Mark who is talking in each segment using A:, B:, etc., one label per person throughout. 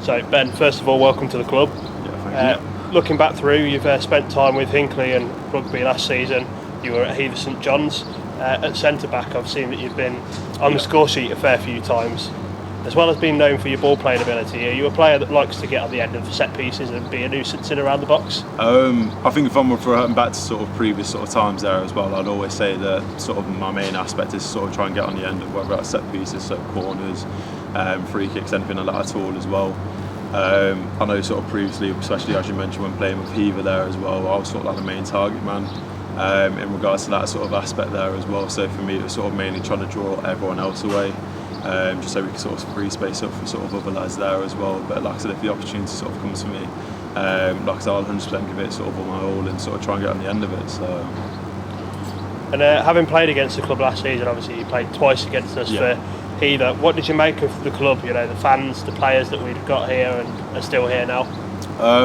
A: So Ben, first of all, welcome to the club.
B: Yeah, thank you.
A: Looking back through, you've spent time with Hinckley and rugby last season. You were at Hever St John's. At centre back, I've seen that you've been on the score sheet a fair few times. As well as being known for your ball playing ability, are you a player that likes to get on the end of set pieces and be a nuisance in around the box?
B: I think if I'm referring back to sort of previous sort of times there as well, I'd always say that sort of my main aspect is sort of try and get on the end of whether that's set pieces, so corners, free kicks, anything like that at all as well. I know sort of previously, especially as you mentioned when playing with Hever there as well, I was sort of like the main target man in regards to that sort of aspect there as well. So for me, it was sort of mainly trying to draw everyone else away. Just so we can sort of free space up for sort of other lads there as well. But like I said, if the opportunity sort of comes to me, like I said, I'll 100% give it sort of all my all and sort of try and get on the end of it. So.
A: And having played against the club last season, obviously you played twice against us for Hever. What did you make of the club? You know, the fans, the players that we've got here and are still here now.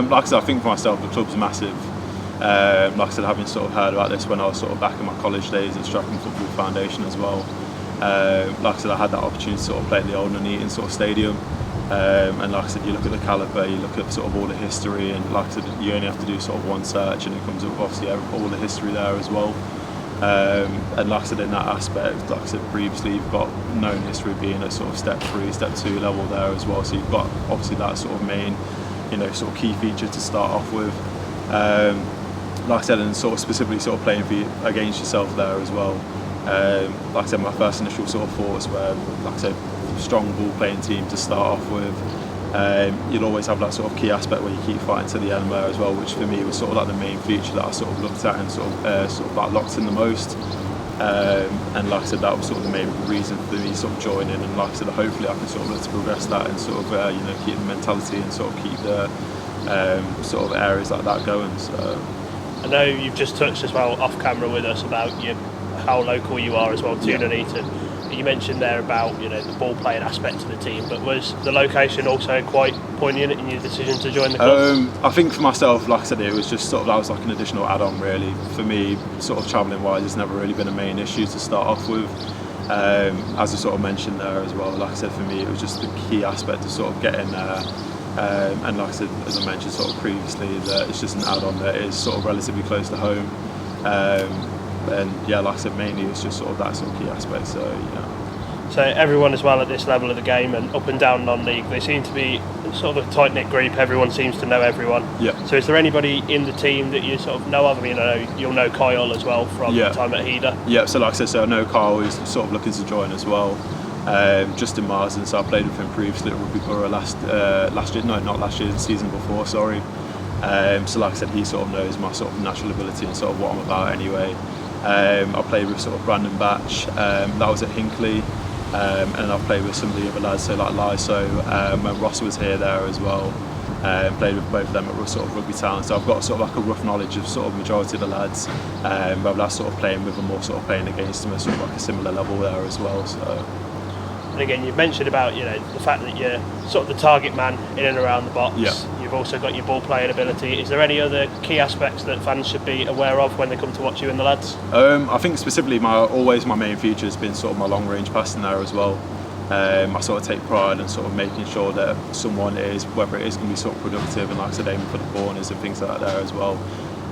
B: Like I said, I think for myself, the club's massive. Like I said, having sort of heard about this when I was sort of back in my college days at Stratton Football Foundation as well. Like I said, I had that opportunity to sort of play at the old Nuneaton sort of stadium, and like I said, you look at the calibre, you look at sort of all the history, and like I said, you only have to do sort of one search and it comes up obviously all the history there as well. And like I said, in that aspect, like I said previously, you've got known history being at sort of step 3, step 2 level there as well, so you've got obviously that sort of main, you know, sort of key feature to start off with. Like I said, and sort of specifically sort of playing against yourself there as well. Like I said, my first initial sort of thoughts were, like I said, strong ball playing team to start off with. You'll always have that sort of key aspect where you keep fighting to the end there as well, which for me was sort of like the main feature that I sort of looked at and sort of like locked in the most. And like I said, that was sort of the main reason for me sort of joining. And like I said, hopefully I can sort of look to progress that and sort of you know, keep the mentality and sort of keep the sort of areas like that going. So.
A: I know you've just touched as well off camera with us about how local you are as well to Nuneaton. You mentioned there about, you know, the ball playing aspect of the team, but was the location also quite poignant in your decision to join the club?
B: I think for myself, like I said, it was just sort of, that was like an additional add-on really. For me, sort of travelling wise, it's never really been a main issue to start off with. As I sort of mentioned there as well, like I said, for me it was just the key aspect of sort of getting there. And like I said, as I mentioned sort of previously, that it's just an add-on that is sort of relatively close to home. And yeah, like I said, mainly it's just sort of that sort of key aspect. So yeah.
A: So everyone as well at this level of the game and up and down non-league, they seem to be sort of a tight-knit group. Everyone seems to know everyone.
B: Yeah.
A: So is there anybody in the team that you sort of know of? I mean, I know you'll know Kyle as well from the time at Hever.
B: Yeah. So like I said, so I know Kyle is sort of looking to join as well. Justin Marsden, so I played with him previously at Rugby Borough last year, no, not last year, the season before, sorry. So like I said, he sort of knows my sort of natural ability and sort of what I'm about anyway. I played with sort of Brandon Batch, that was at Hinckley, and I played with some of the other lads, so like Lyso, when Ross was here there as well. Played with both of them at sort of Rugby Town, so I've got sort of like a rough knowledge of sort of majority of the lads, whether that's sort of playing with them or sort of playing against them at sort of like a similar level there as well. So.
A: And again, you've mentioned about, you know, the fact that you're sort of the target man in and around the box.
B: Yeah.
A: You've also got your ball playing ability. Is there any other key aspects that fans should be aware of when they come to watch you and the lads?
B: I think specifically my main feature has been sort of my long range passing there as well. I sort of take pride in sort of making sure that someone is, whether it is going to be sort of productive and like I said, aiming for the corners and things like that there as well.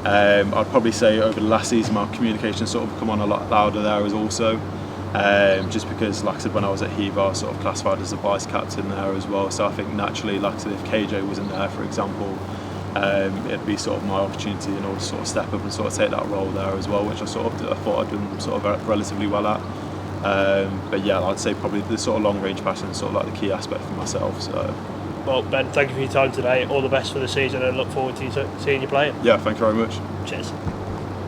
B: I'd probably say over the last season my communication sort of come on a lot louder there as also. Just because, like I said, when I was at Hever, I was sort of classified as a vice captain there as well. So I think naturally, like I said, if KJ wasn't there, for example, it'd be sort of my opportunity, you know, to sort of step up and sort of take that role there as well, which I thought I'd done sort of relatively well at. But yeah, I'd say probably the sort of long range passing is sort of like the key aspect for myself. So.
A: Well, Ben, thank you for your time today. All the best for the season, and look forward to seeing you playing.
B: Yeah, thank you very much.
A: Cheers.